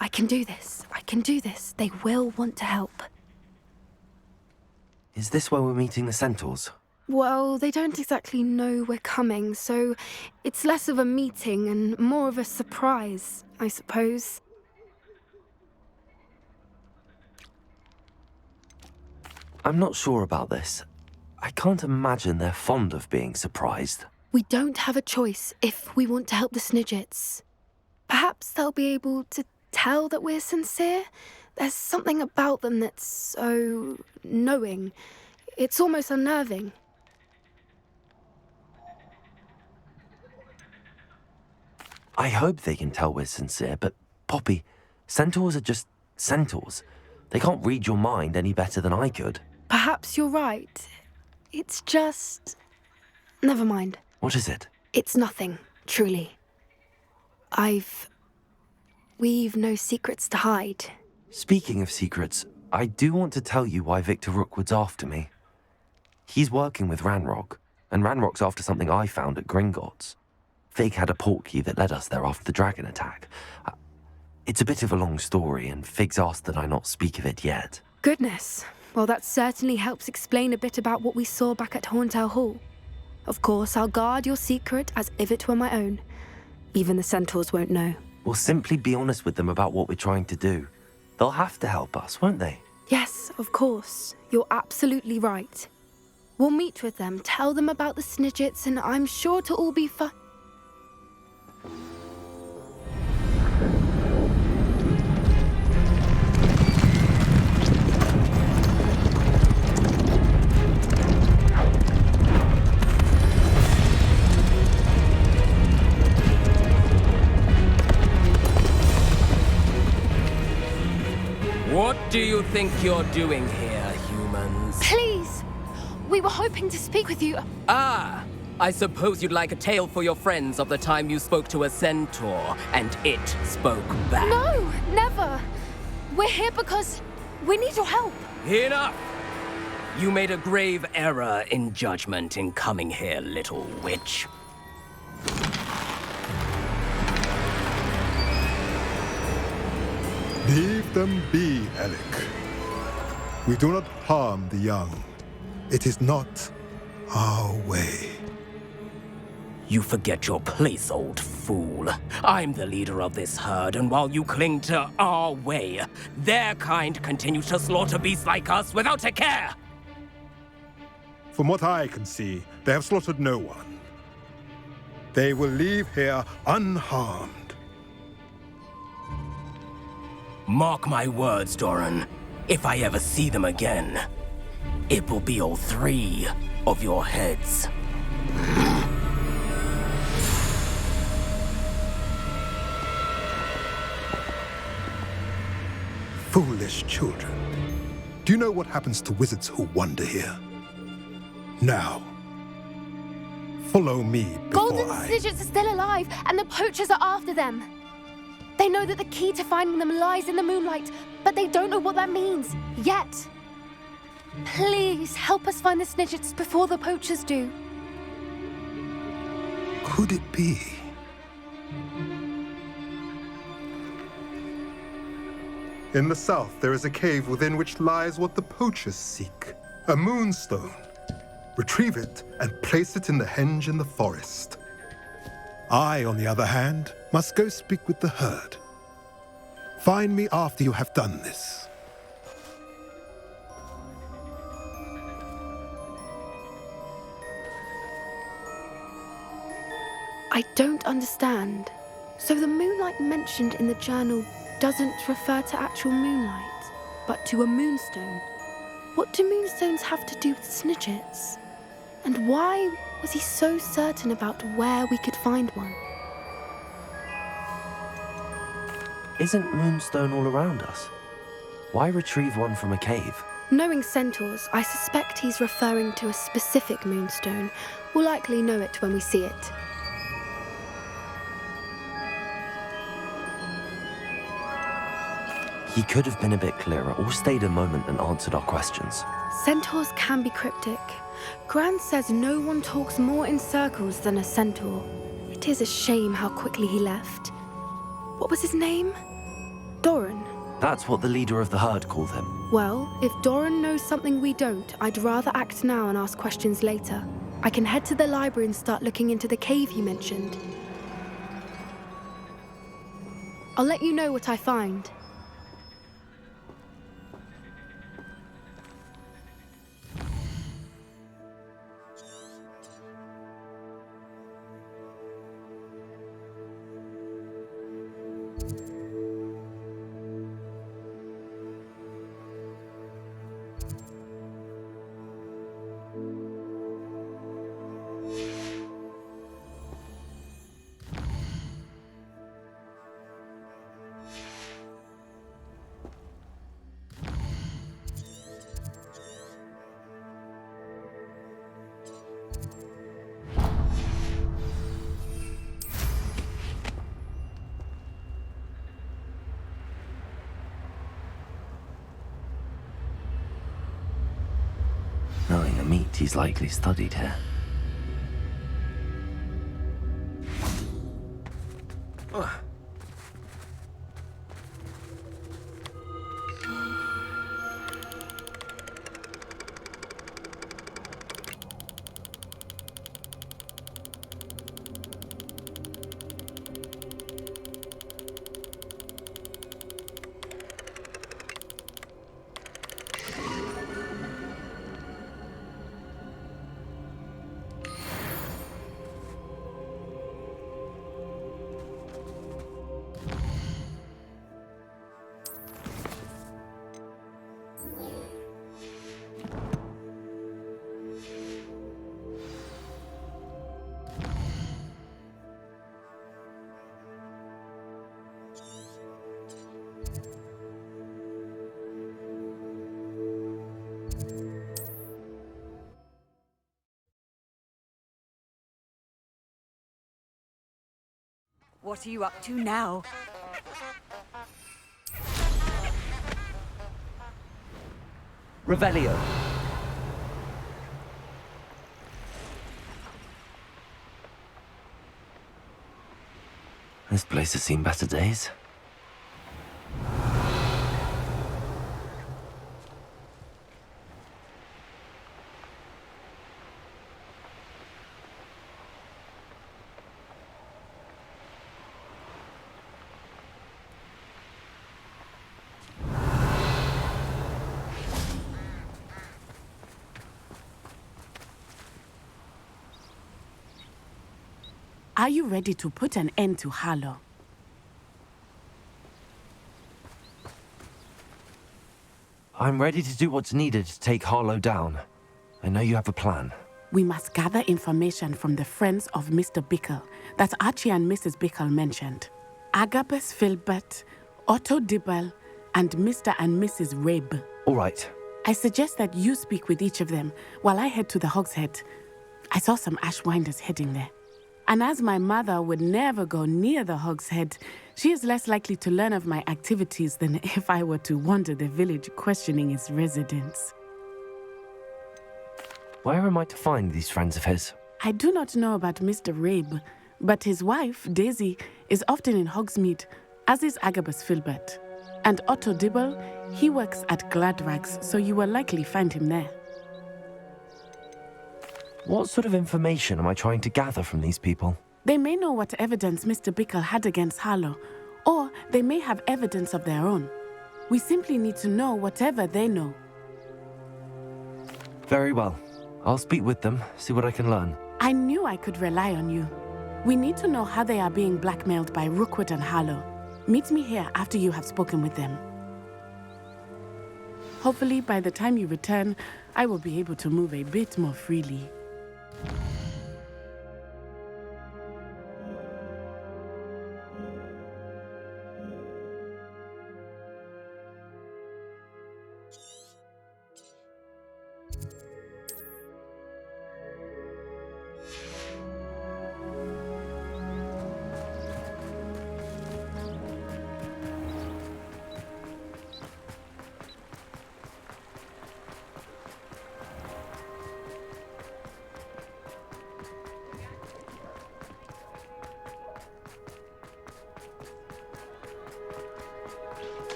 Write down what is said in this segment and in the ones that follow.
I can do this. I can do this. They will want to help. Is this where we're meeting the centaurs? Well, they don't exactly know we're coming, so it's less of a meeting and more of a surprise, I suppose. I'm not sure about this. I can't imagine they're fond of being surprised. We don't have a choice if we want to help the Snidgets. Perhaps they'll be able to tell that we're sincere. There's something about them that's so knowing. It's almost unnerving. I hope they can tell we're sincere, but Poppy, centaurs are just centaurs. They can't read your mind any better than I could. Perhaps you're right. It's just... Never mind. What is it? It's nothing, truly. We've no secrets to hide. Speaking of secrets, I do want to tell you why Victor Rookwood's after me. He's working with Ranrock, and Ranrock's after something I found at Gringotts. Fig had a portkey that led us there after the dragon attack. It's a bit of a long story, and Fig's asked that I not speak of it yet. Goodness. Well, that certainly helps explain a bit about what we saw back at Horntail Hall. Of course, I'll guard your secret as if it were my own. Even the centaurs won't know. We'll simply be honest with them about what we're trying to do. They'll have to help us, won't they? Yes, of course. You're absolutely right. We'll meet with them, tell them about the Snidgets, and I'm sure to all be fine. What do you think you're doing here, humans? Please! We were hoping to speak with you. Ah! I suppose you'd like a tale for your friends of the time you spoke to a centaur, and it spoke back. No, never! We're here because we need your help. Enough! You made a grave error in judgment in coming here, little witch. Leave them be, Alec. We do not harm the young. It is not our way. You forget your place, old fool. I'm the leader of this herd, and while you cling to our way, their kind continue to slaughter beasts like us without a care! From what I can see, they have slaughtered no one. They will leave here unharmed. Mark my words, Doran. If I ever see them again, it will be all 3 of your heads. Foolish children. Do you know what happens to wizards who wander here? Now, follow me before Golden Snidgets are still alive, and the poachers are after them. They know that the key to finding them lies in the moonlight, but they don't know what that means, yet. Please, help us find the Snidgets before the poachers do. Could it be? In the south, there is a cave within which lies what the poachers seek. A moonstone. Retrieve it and place it in the henge in the forest. I, on the other hand, must go speak with the herd. Find me after you have done this. I don't understand. So the moonlight mentioned in the journal doesn't refer to actual moonlight, but to a moonstone. What do moonstones have to do with Snidgets? And why was he so certain about where we could find one? Isn't Moonstone all around us? Why retrieve one from a cave? Knowing centaurs, I suspect he's referring to a specific moonstone. We'll likely know it when we see it. He could have been a bit clearer or stayed a moment and answered our questions. Centaurs can be cryptic. Gran says no one talks more in circles than a centaur. It is a shame how quickly he left. What was his name? Doran. That's what the leader of the herd called him. Well, if Doran knows something we don't, I'd rather act now and ask questions later. I can head to the library and start looking into the cave you mentioned. I'll let you know what I find. Knowing the meat, he's likely studied here. What are you up to now? Revelio. This place has seen better days. Are you ready to put an end to Harlow? I'm ready to do what's needed to take Harlow down. I know you have a plan. We must gather information from the friends of Mr. Bickle that Archie and Mrs. Bickle mentioned. Agabus Filbert, Otto Dibble, and Mr. and Mrs. Rabe. All right. I suggest that you speak with each of them while I head to the Hogshead. I saw some Ashwinders heading there. And as my mother would never go near the Hogshead, she is less likely to learn of my activities than if I were to wander the village questioning its residents. Where am I to find these friends of his? I do not know about Mr. Rabe, but his wife, Daisy, is often in Hogsmeade, as is Agabus Filbert. And Otto Dibble, he works at Gladrags, so you will likely find him there. What sort of information am I trying to gather from these people? They may know what evidence Mr. Bickle had against Harlow, or they may have evidence of their own. We simply need to know whatever they know. Very well. I'll speak with them, see what I can learn. I knew I could rely on you. We need to know how they are being blackmailed by Rookwood and Harlow. Meet me here after you have spoken with them. Hopefully, by the time you return, I will be able to move a bit more freely.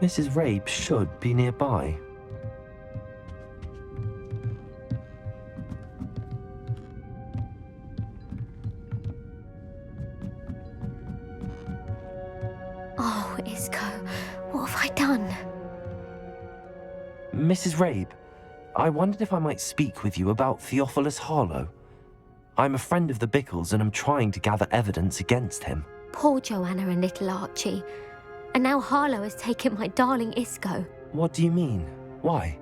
Mrs. Rabe should be nearby. Oh, Isco, what have I done? Mrs. Rabe, I wondered if I might speak with you about Theophilus Harlow. I'm a friend of the Bickles and I'm trying to gather evidence against him. Poor Joanna and little Archie. And now Harlow has taken my darling Isco. What do you mean? Why?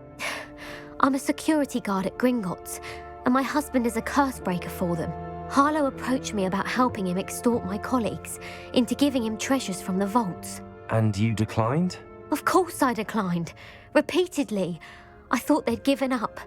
I'm a security guard at Gringotts, and my husband is a curse breaker for them. Harlow approached me about helping him extort my colleagues into giving him treasures from the vaults. And you declined? Of course I declined. Repeatedly. I thought they'd given up,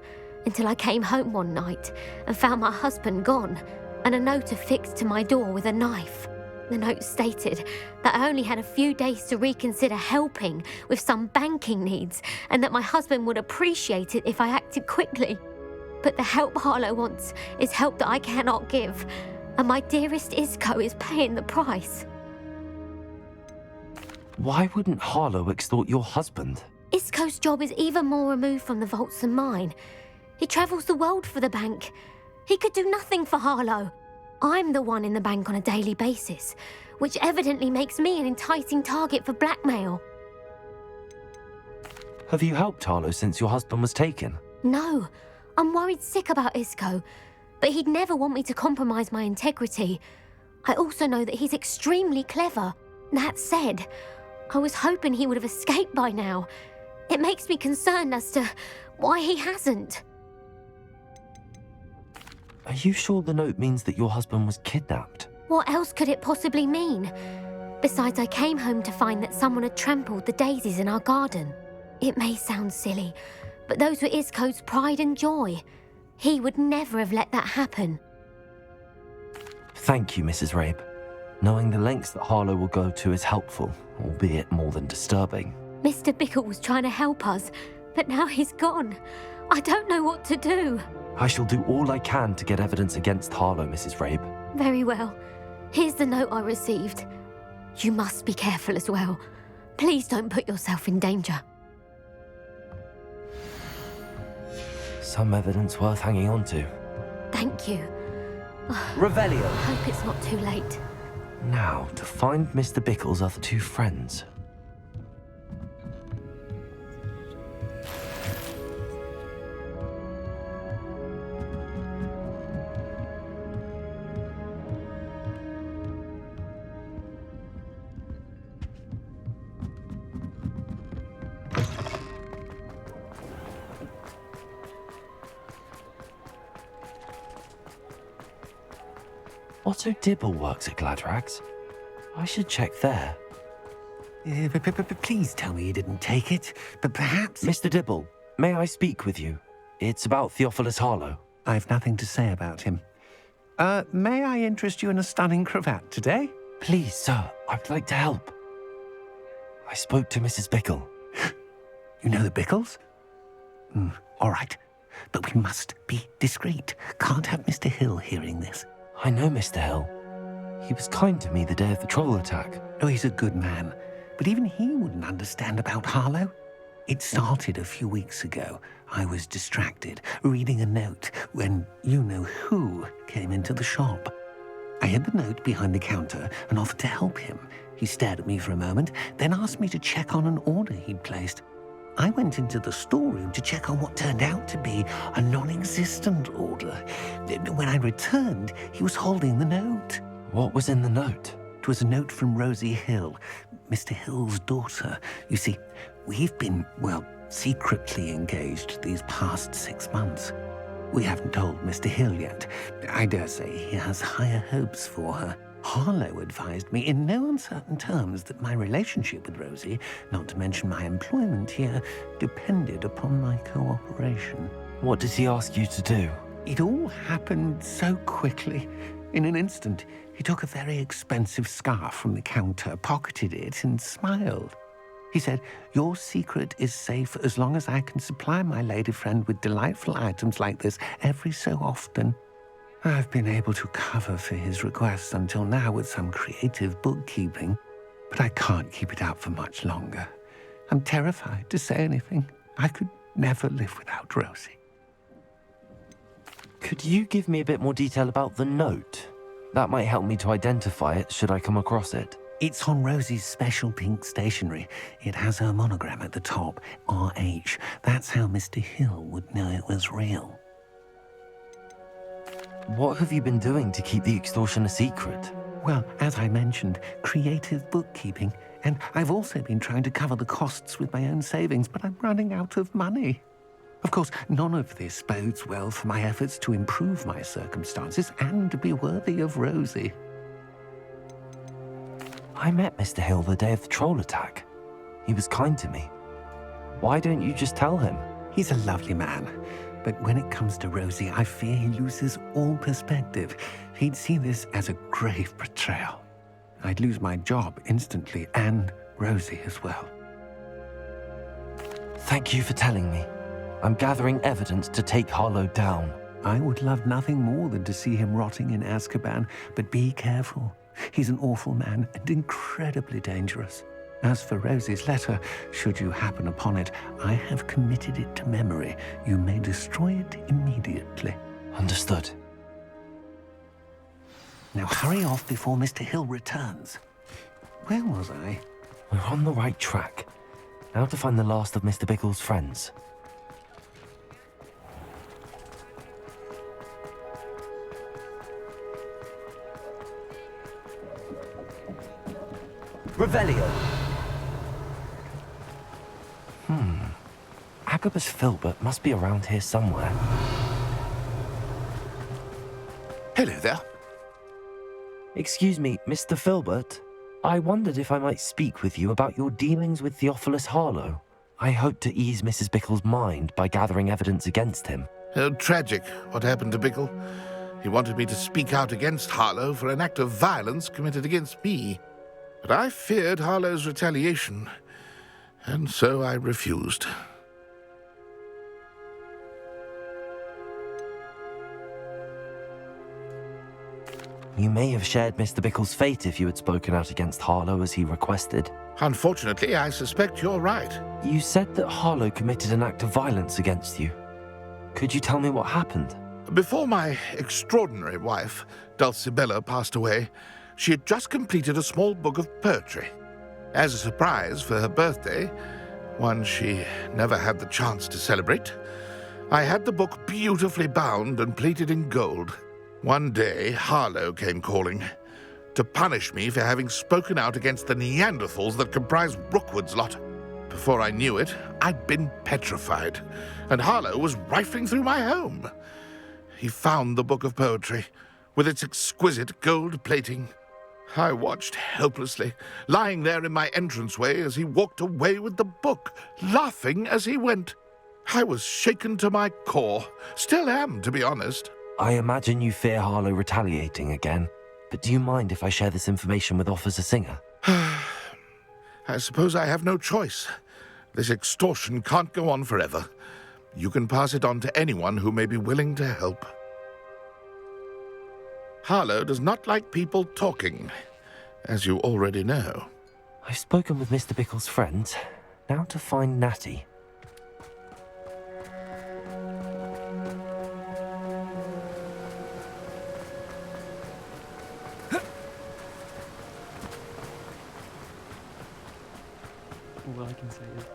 until I came home one night and found my husband gone, and a note affixed to my door with a knife. The note stated that I only had a few days to reconsider helping with some banking needs, and that my husband would appreciate it if I acted quickly. But the help Harlow wants is help that I cannot give, and my dearest Isco is paying the price. Why wouldn't Harlow extort your husband? Isco's job is even more removed from the vaults than mine. He travels the world for the bank. He could do nothing for Harlow. I'm the one in the bank on a daily basis, which evidently makes me an enticing target for blackmail. Have you helped Harlow since your husband was taken? No, I'm worried sick about Isco, but he'd never want me to compromise my integrity. I also know that he's extremely clever. That said, I was hoping he would have escaped by now. It makes me concerned as to why he hasn't. Are you sure the note means that your husband was kidnapped? What else could it possibly mean? Besides, I came home to find that someone had trampled the daisies in our garden. It may sound silly, but those were Isco's pride and joy. He would never have let that happen. Thank you, Mrs. Rabe. Knowing the lengths that Harlow will go to is helpful, albeit more than disturbing. Mr. Bickle was trying to help us, but now he's gone. I don't know what to do. I shall do all I can to get evidence against Harlow, Mrs. Rabe. Very well. Here's the note I received. You must be careful as well. Please don't put yourself in danger. Some evidence worth hanging on to. Thank you. Revelio. Hope it's not too late. Now, to find Mr. Bickle's other two friends. Otto Dibble works at Gladrags. I should check there. Please tell me you didn't take it, but perhaps... Mr. Dibble, may I speak with you? It's about Theophilus Harlow. I've nothing to say about him. May I interest you in a stunning cravat today? Please, sir, I'd like to help. I spoke to Mrs. Bickle. You know the Bickles? All right, but we must be discreet. Can't have Mr. Hill hearing this. I know Mr. Hill. He was kind to me the day of the troll attack. Oh, he's a good man, but even he wouldn't understand about Harlow. It started a few weeks ago. I was distracted, reading a note, when you-know-who came into the shop. I hid the note behind the counter and offered to help him. He stared at me for a moment, then asked me to check on an order he'd placed. I went into the storeroom to check on what turned out to be a non-existent order. When I returned, he was holding the note. What was in the note? It was a note from Rosie Hill, Mr. Hill's daughter. You see, we've been, secretly engaged these past 6 months. We haven't told Mr. Hill yet. I dare say he has higher hopes for her. Harlow advised me in no uncertain terms that my relationship with Rosie, not to mention my employment here, depended upon my cooperation. What did he ask you to do? It all happened so quickly. In an instant, he took a very expensive scarf from the counter, pocketed it, and smiled. He said, "Your secret is safe as long as I can supply my lady friend with delightful items like this every so often." I've been able to cover for his requests until now with some creative bookkeeping, but I can't keep it up for much longer. I'm terrified to say anything. I could never live without Rosie. Could you give me a bit more detail about the note? That might help me to identify it should I come across it. It's on Rosie's special pink stationery. It has her monogram at the top, RH. That's how Mr. Hill would know it was real. What have you been doing to keep the extortion a secret? Well, as I mentioned, creative bookkeeping. And I've also been trying to cover the costs with my own savings, but I'm running out of money. Of course, none of this bodes well for my efforts to improve my circumstances and to be worthy of Rosie. I met Mr. Hill the day of the troll attack. He was kind to me. Why don't you just tell him? He's a lovely man. But when it comes to Rosie, I fear he loses all perspective. He'd see this as a grave betrayal. I'd lose my job instantly, and Rosie as well. Thank you for telling me. I'm gathering evidence to take Harlow down. I would love nothing more than to see him rotting in Azkaban, but be careful. He's an awful man and incredibly dangerous. As for Rosie's letter, should you happen upon it, I have committed it to memory. You may destroy it immediately. Understood. Now hurry off before Mr. Hill returns. Where was I? We're on the right track. Now to find the last of Mr. Bickle's friends. Revelio. Agabus Filbert must be around here somewhere. Hello there. Excuse me, Mr. Filbert. I wondered if I might speak with you about your dealings with Theophilus Harlow. I hope to ease Mrs. Bickle's mind by gathering evidence against him. Oh, tragic what happened to Bickle. He wanted me to speak out against Harlow for an act of violence committed against me. But I feared Harlow's retaliation, and so I refused. You may have shared Mr. Bickle's fate if you had spoken out against Harlow as he requested. Unfortunately, I suspect you're right. You said that Harlow committed an act of violence against you. Could you tell me what happened? Before my extraordinary wife, Dulcibella, passed away, she had just completed a small book of poetry. As a surprise for her birthday, one she never had the chance to celebrate, I had the book beautifully bound and plated in gold. One day, Harlow came calling to punish me for having spoken out against the Neanderthals that comprise Rookwood's lot. Before I knew it, I'd been petrified, and Harlow was rifling through my home. He found the book of poetry, with its exquisite gold plating. I watched helplessly, lying there in my entranceway as he walked away with the book, laughing as he went. I was shaken to my core, still am, to be honest. I imagine you fear Harlow retaliating again, but do you mind if I share this information with Officer Singer? I suppose I have no choice. This extortion can't go on forever. You can pass it on to anyone who may be willing to help. Harlow does not like people talking, as you already know. I've spoken with Mr. Bickle's friends. Now to find Natty. All I can say is...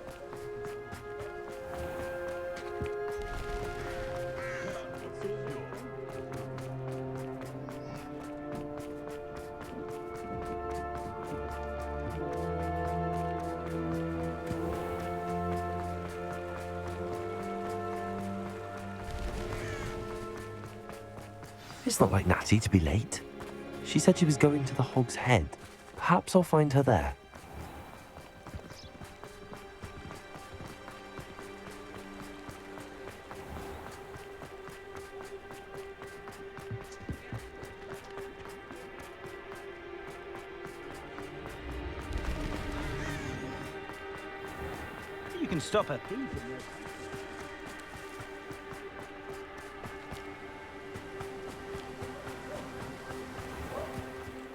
It's not like Natty to be late. She said she was going to the Hog's Head. Perhaps I'll find her there. You can stop a thief.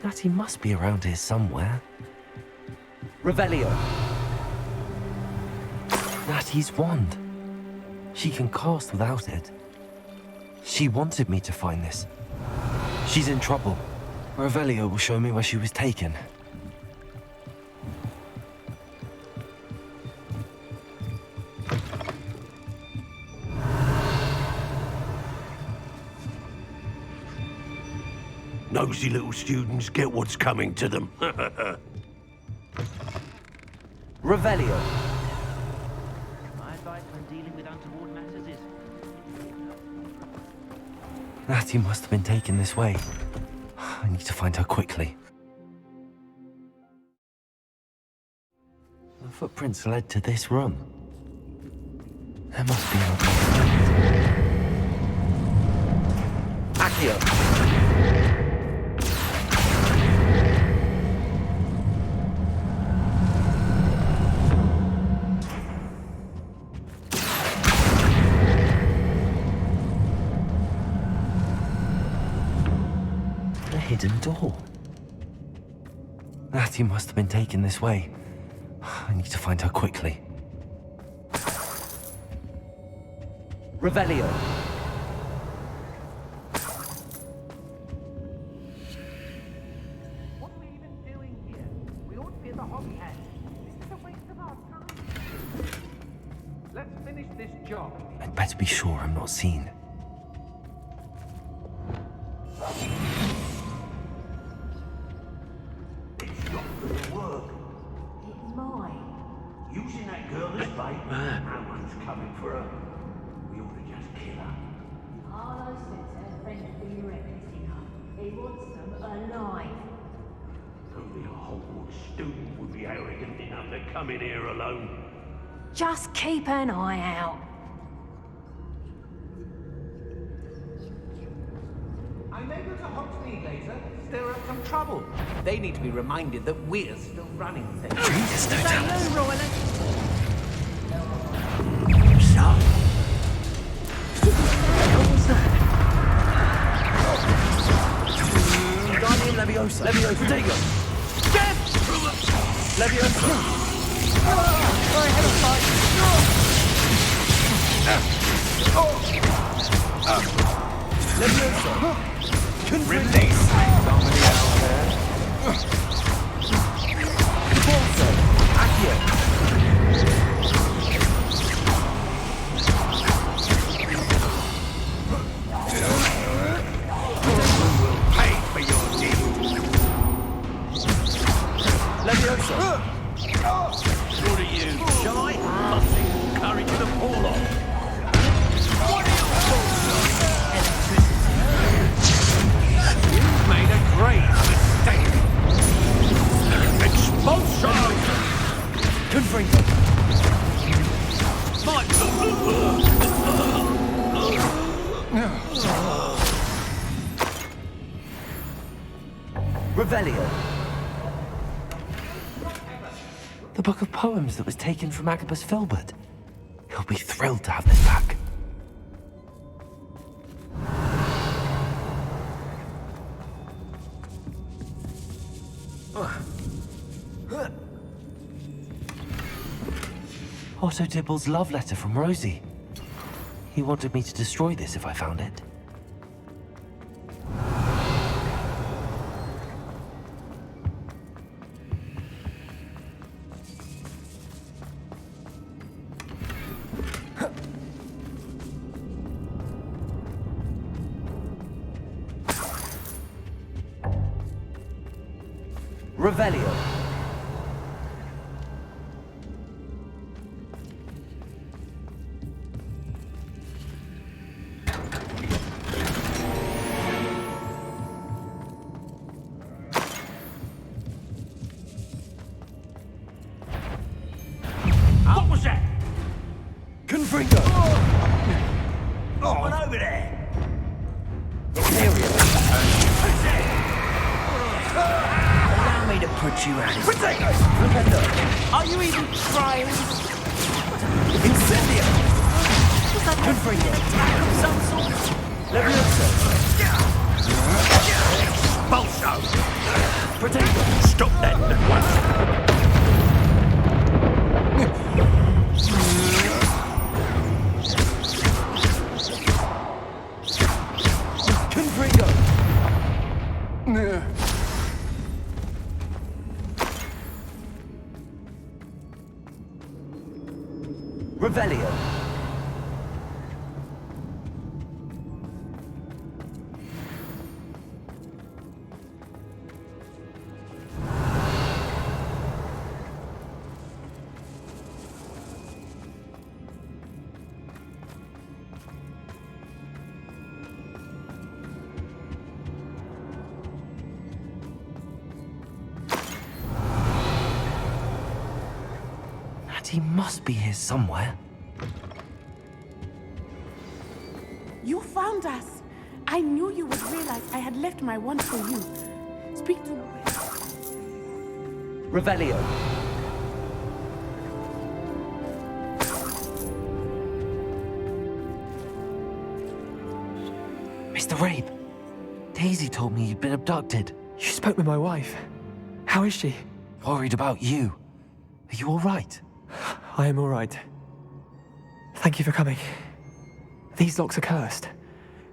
Natty must be around here somewhere. Revelio. Natty's wand. She can cast without it. She wanted me to find this. She's in trouble. Revelio will show me where she was taken. Nosy little students get what's coming to them. Revelio. My advice when dealing with untoward matters is... Natty must have been taken this way. I need to find her quickly. The footprints led to this room. There must be another. Accio! Hidden door. Natty must have been taken this way. I need to find her quickly. Revelio. What are we even doing here? We ought to be at the Hogsmeade. This is a waste of our time. Let's finish this job. I'd better be sure I'm not seen. Using that girl as bait, no one's coming for her. We ought to just kill her. Harlow says her friend will be reckoning her. He wants them alive. Only a Hogwarts student would be arrogant enough to come in here alone. Just keep an eye out. I may go to Hogsmeade later. Stir up some trouble. They need to be reminded that we're still running things. Yes, no doubt. Guardian Leviosa. Leviosa, take it. Leviosa. Sorry, head of fight. Leviosa. Release. Somebody out there. Forza. Accio. Leviosa! What are you, shy? Nothing. Courage to fall off. What are you? You made a great mistake. Expulsion! Confringo. Revelio. The book of poems that was taken from Agabus Filbert. He'll be thrilled to have this back. Otto Dibble's love letter from Rosie. He wanted me to destroy this if I found it. Revelio. What was that? Confringo. Someone over there. Allow me to put you out. Are you even trying? Incendio! Confringo. Some sort. Leviosa. Expulso! Protego. Stop that at once. Revelio. He must be here somewhere. You found us! I knew you would realize I had left my wand for you. Speak to... Revelio. Mr. Rabe, Daisy told me you'd been abducted. You spoke with my wife. How is she? Worried about you. Are you all right? I am all right. Thank you for coming. These locks are cursed,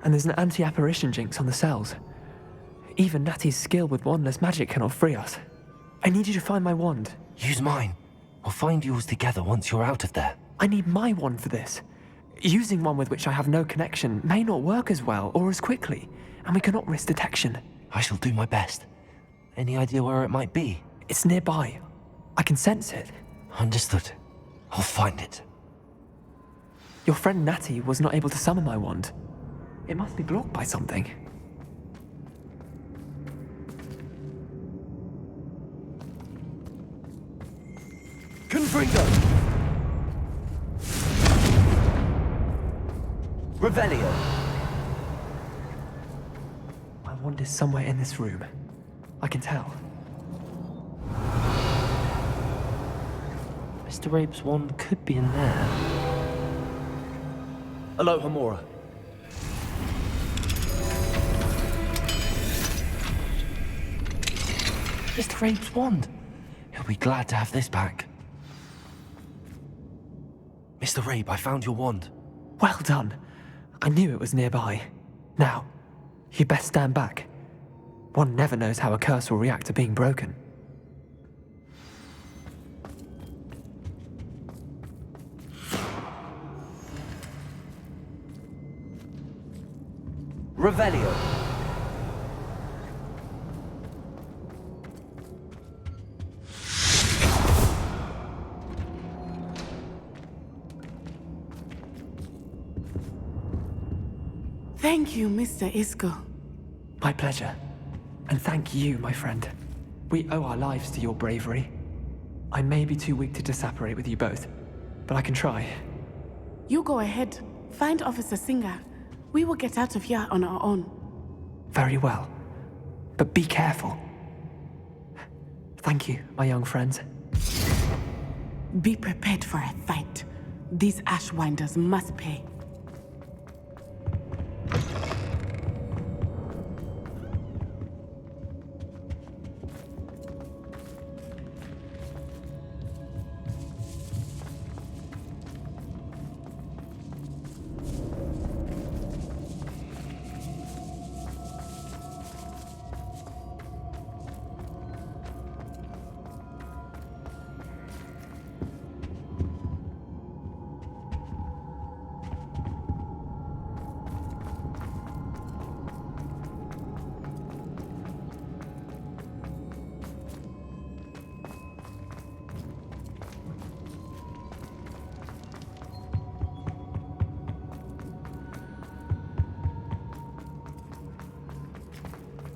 and there's an anti-apparition jinx on the cells. Even Natty's skill with wandless magic cannot free us. I need you to find my wand. Use mine. We'll find yours together once you're out of there. I need my wand for this. Using one with which I have no connection may not work as well or as quickly, and we cannot risk detection. I shall do my best. Any idea where it might be? It's nearby. I can sense it. Understood. I'll find it. Your friend Natty was not able to summon my wand. It must be blocked by something. Confringo! Revelio! My wand is somewhere in this room. I can tell. Mr. Rabe's wand could be in there. Hello, Hamora. Mr. Rabe's wand. He'll be glad to have this back. Mr. Rabe, I found your wand. Well done. I knew it was nearby. Now, you best stand back. One never knows how a curse will react to being broken. Revelio. Thank you, Mr. Isco. My pleasure. And thank you, my friend. We owe our lives to your bravery. I may be too weak to disapparate with you both, but I can try. You go ahead. Find Officer Singer. We will get out of here on our own. Very well. But be careful. Thank you, my young friends. Be prepared for a fight. These Ashwinders must pay.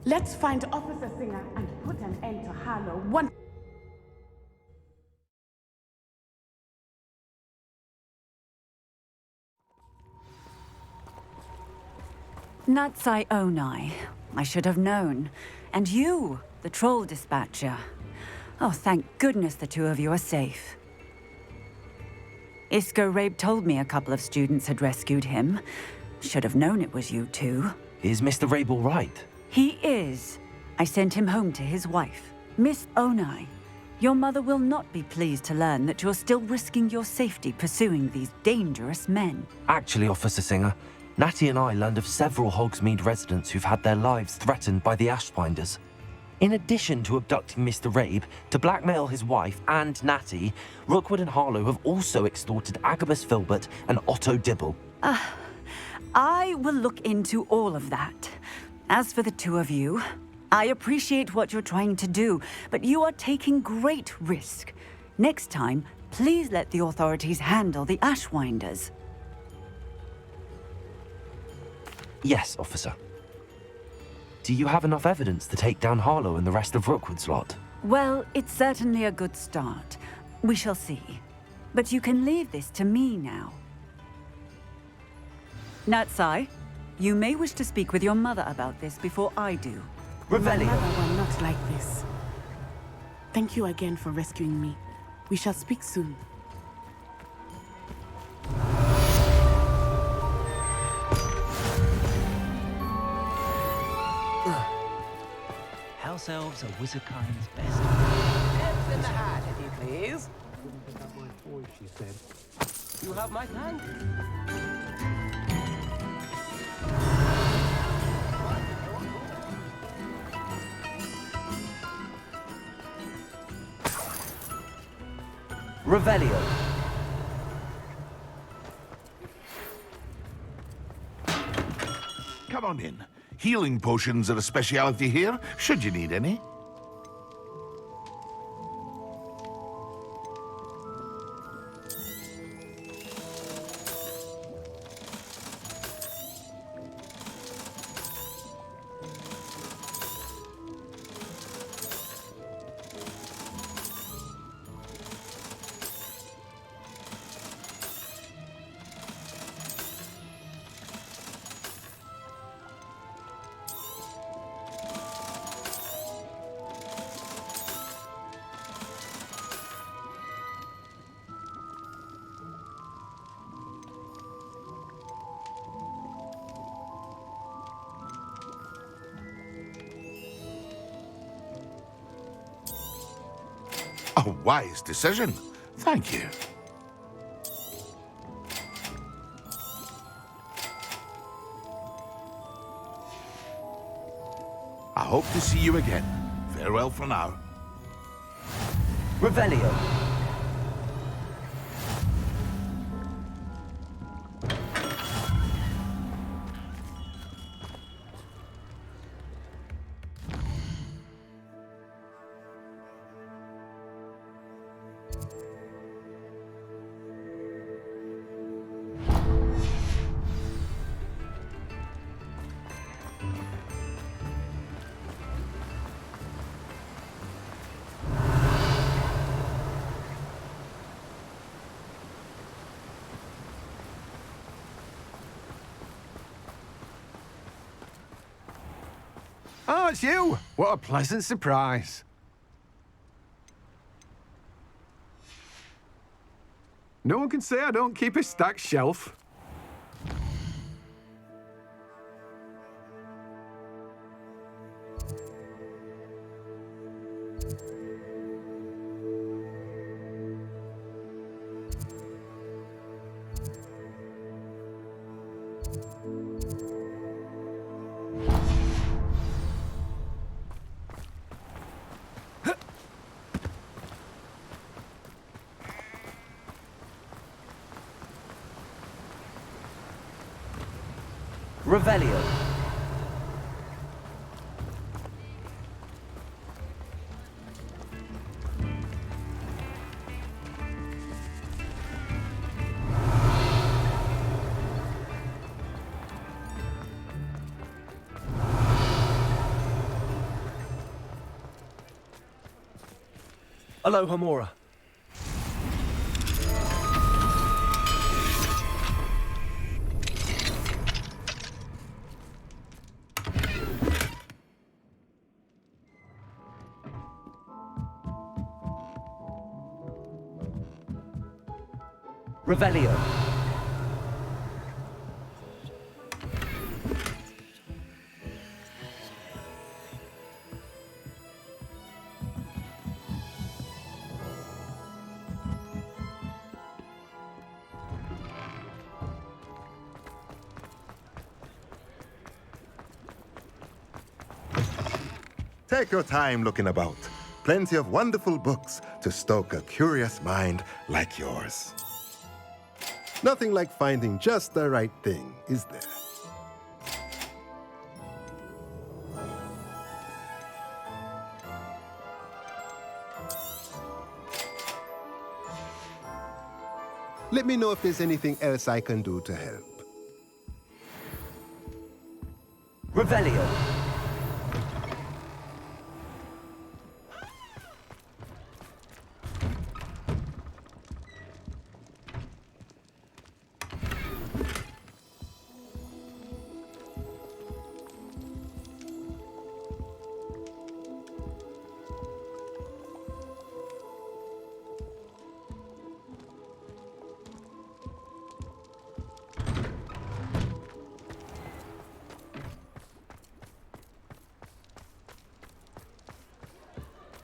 Let's find Officer Singer and put an end to Harlow once. Natsai Onai. I should have known. And you, the troll dispatcher. Oh, thank goodness the two of you are safe. Isco Rabe told me a couple of students had rescued him. Should have known it was you two. Is Mr. Rabe all right? He is. I sent him home to his wife, Miss Onai. Your mother will not be pleased to learn that you're still risking your safety pursuing these dangerous men. Actually, Officer Singer, Natty and I learned of several Hogsmeade residents who've had their lives threatened by the Ashwinders. In addition to abducting Mr. Rabe to blackmail his wife and Natty, Rookwood and Harlow have also extorted Agabus Filbert and Otto Dibble. I will look into all of that. As for the two of you, I appreciate what you're trying to do, but you are taking great risk. Next time, please let the authorities handle the Ashwinders. Yes, officer. Do you have enough evidence to take down Harlow and the rest of Rookwood's lot? Well, it's certainly a good start. We shall see. But you can leave this to me now. Natsai, you may wish to speak with your mother about this before I do. My Revelio. mother will not like this. Thank you again for rescuing me. We shall speak soon. House elves are wizardkind's best. Heads in the hat, if you please. She said. You have my thanks. Revelio. Come on in. Healing potions are a speciality here, should you need any. A wise decision. Thank you. I hope to see you again. Farewell for now. Revelio. Oh, it's you! What a pleasant surprise. No one can say I don't keep a stacked shelf. Revelio. Aloha Mora. Revelio. Take your time looking about. Plenty of wonderful books to stoke a curious mind like yours. Nothing like finding just the right thing, is there? Let me know if there's anything else I can do to help. Revelio.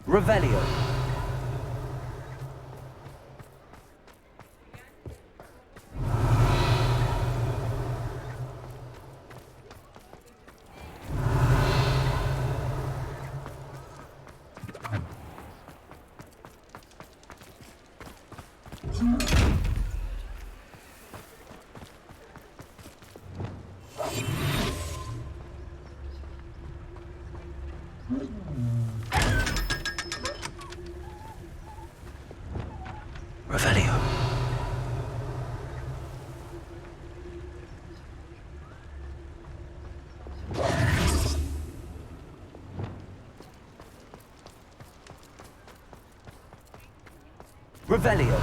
Revelio. Revelio. Revelio.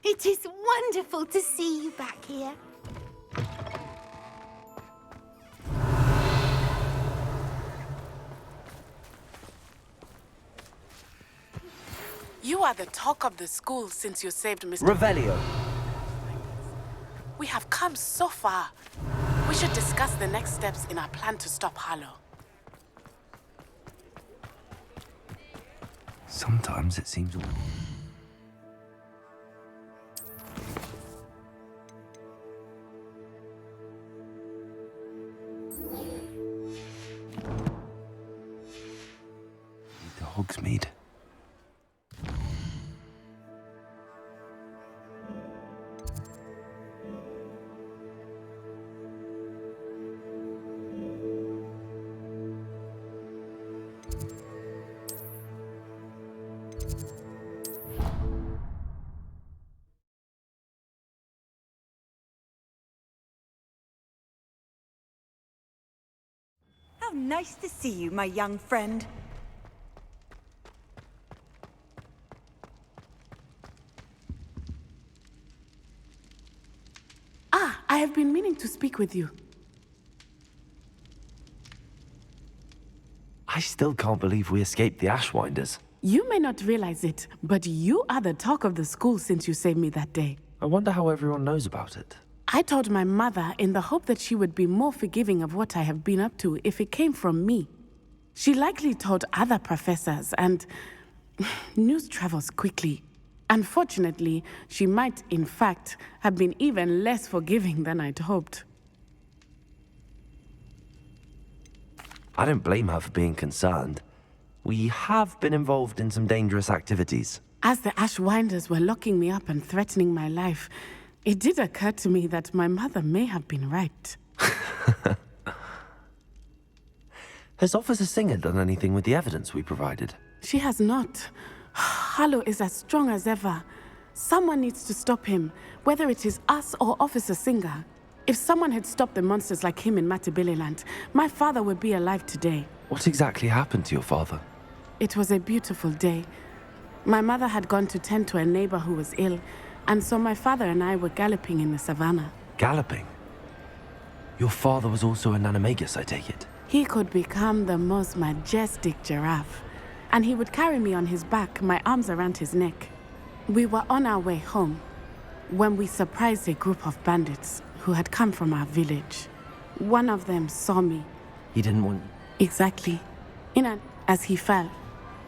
It is wonderful to see you back here. You are the talk of the school since you saved Mr. Revelio. We have come so far. We should discuss the next steps in our plan to stop Harlow. Sometimes it seems... to Hogsmeade. How nice to see you, my young friend. Ah, I have been meaning to speak with you. I still can't believe we escaped the Ashwinders. You may not realize it, but you are the talk of the school since you saved me that day. I wonder how everyone knows about it. I told my mother in the hope that she would be more forgiving of what I have been up to if it came from me. She likely told other professors, and news travels quickly. Unfortunately, she might, in fact, have been even less forgiving than I'd hoped. I don't blame her for being concerned. We have been involved in some dangerous activities. As the Ashwinders were locking me up and threatening my life, it did occur to me that my mother may have been right. Has Officer Singer done anything with the evidence we provided? She has not. Harlow is as strong as ever. Someone needs to stop him, whether it is us or Officer Singer. If someone had stopped the monsters like him in Matabeleland, my father would be alive today. What exactly happened to your father? It was a beautiful day. My mother had gone to tend to a neighbor who was ill, and so my father and I were galloping in the savannah. Galloping? Your father was also an animagus, I take it? He could become the most majestic giraffe, and he would carry me on his back, my arms around his neck. We were on our way home. when we surprised a group of bandits who had come from our village. One of them saw me. He didn't want... Exactly. As he fell,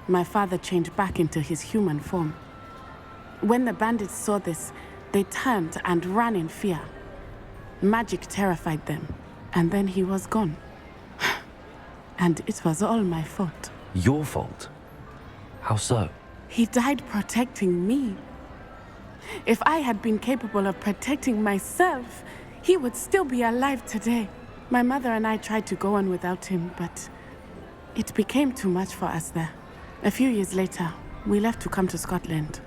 my father changed back into his human form. When the bandits saw this, they turned and ran in fear. Magic terrified them, and then he was gone. And it was all my fault. Your fault? How so? He died protecting me. If I had been capable of protecting myself, he would still be alive today. My mother and I tried to go on without him, but it became too much for us there. A few years later, we left to come to Scotland.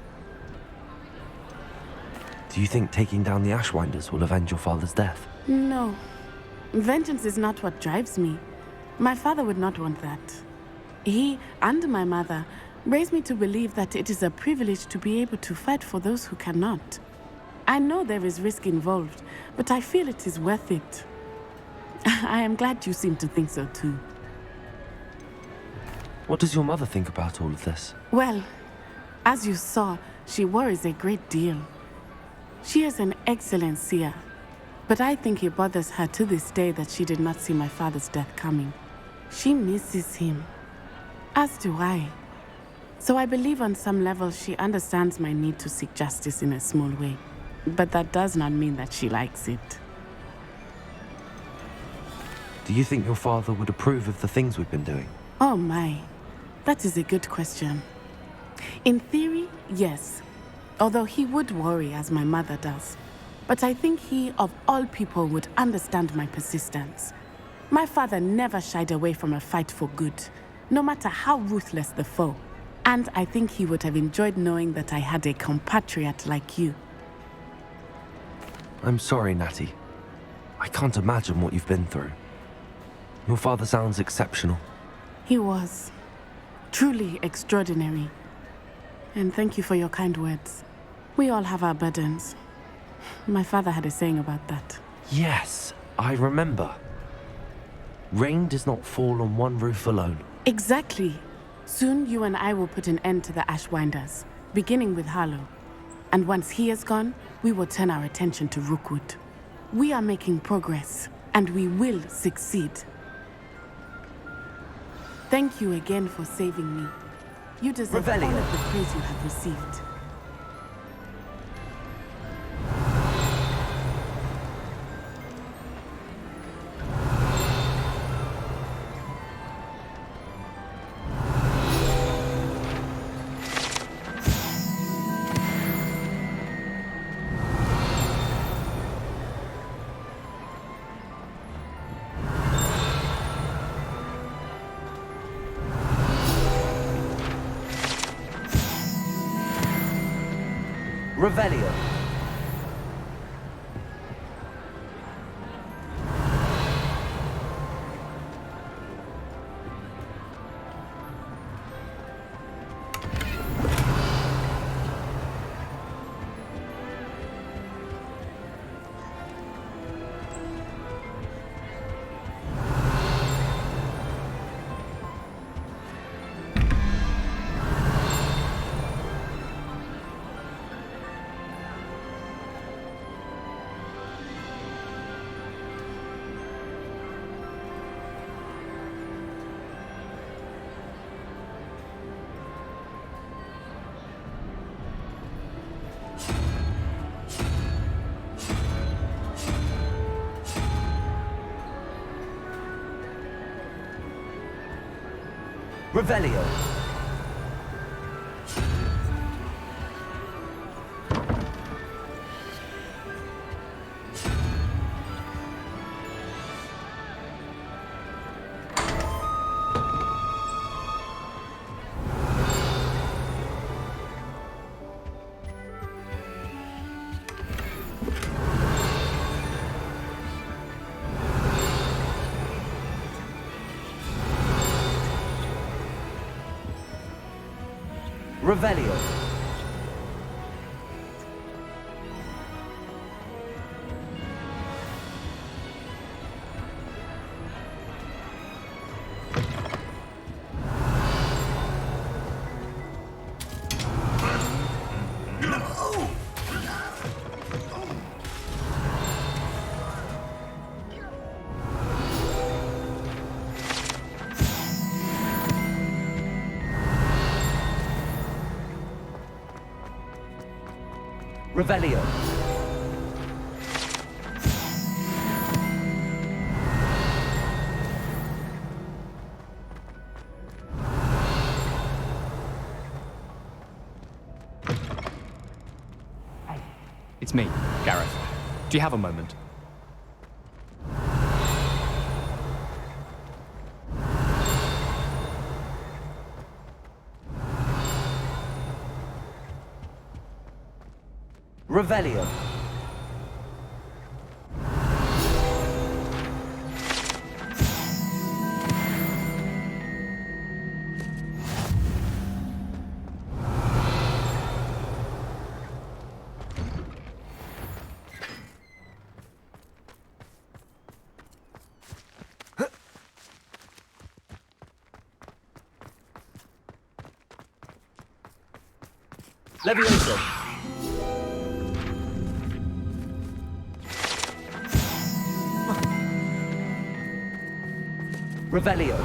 Do you think taking down the Ashwinders will avenge your father's death? No. Vengeance is not what drives me. My father would not want that. He and my mother raised me to believe that it is a privilege to be able to fight for those who cannot. I know there is risk involved, but I feel it is worth it. I am glad you seem to think so too. What does your mother think about all of this? Well, as you saw, she worries a great deal. She is an excellent seer, but I think it bothers her to this day that she did not see my father's death coming. She misses him, as do I. So I believe on some level she understands my need to seek justice in a small way. But that does not mean that she likes it. Do you think your father would approve of the things we've been doing? Oh my, that is a good question. In theory, yes. Although he would worry as my mother does. But I think he, of all people, would understand my persistence. My father never shied away from a fight for good, no matter how ruthless the foe. And I think he would have enjoyed knowing that I had a compatriot like you. I'm sorry, Natty. I can't imagine what you've been through. Your father sounds exceptional. He was. Truly extraordinary. And thank you for your kind words. We all have our burdens. My father had a saying about that. Yes, I remember. Rain does not fall on one roof alone. Exactly. Soon you and I will put an end to the Ashwinders, beginning with Harlow. And once he is gone, we will turn our attention to Rookwood. We are making progress, and we will succeed. Thank you again for saving me. You deserve all of the praise you have received. Revelio. Revelio. Revelio. Revelio. It's me, Gareth. Do you have a moment? Revelio. Levioso. Revelio.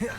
Yeah.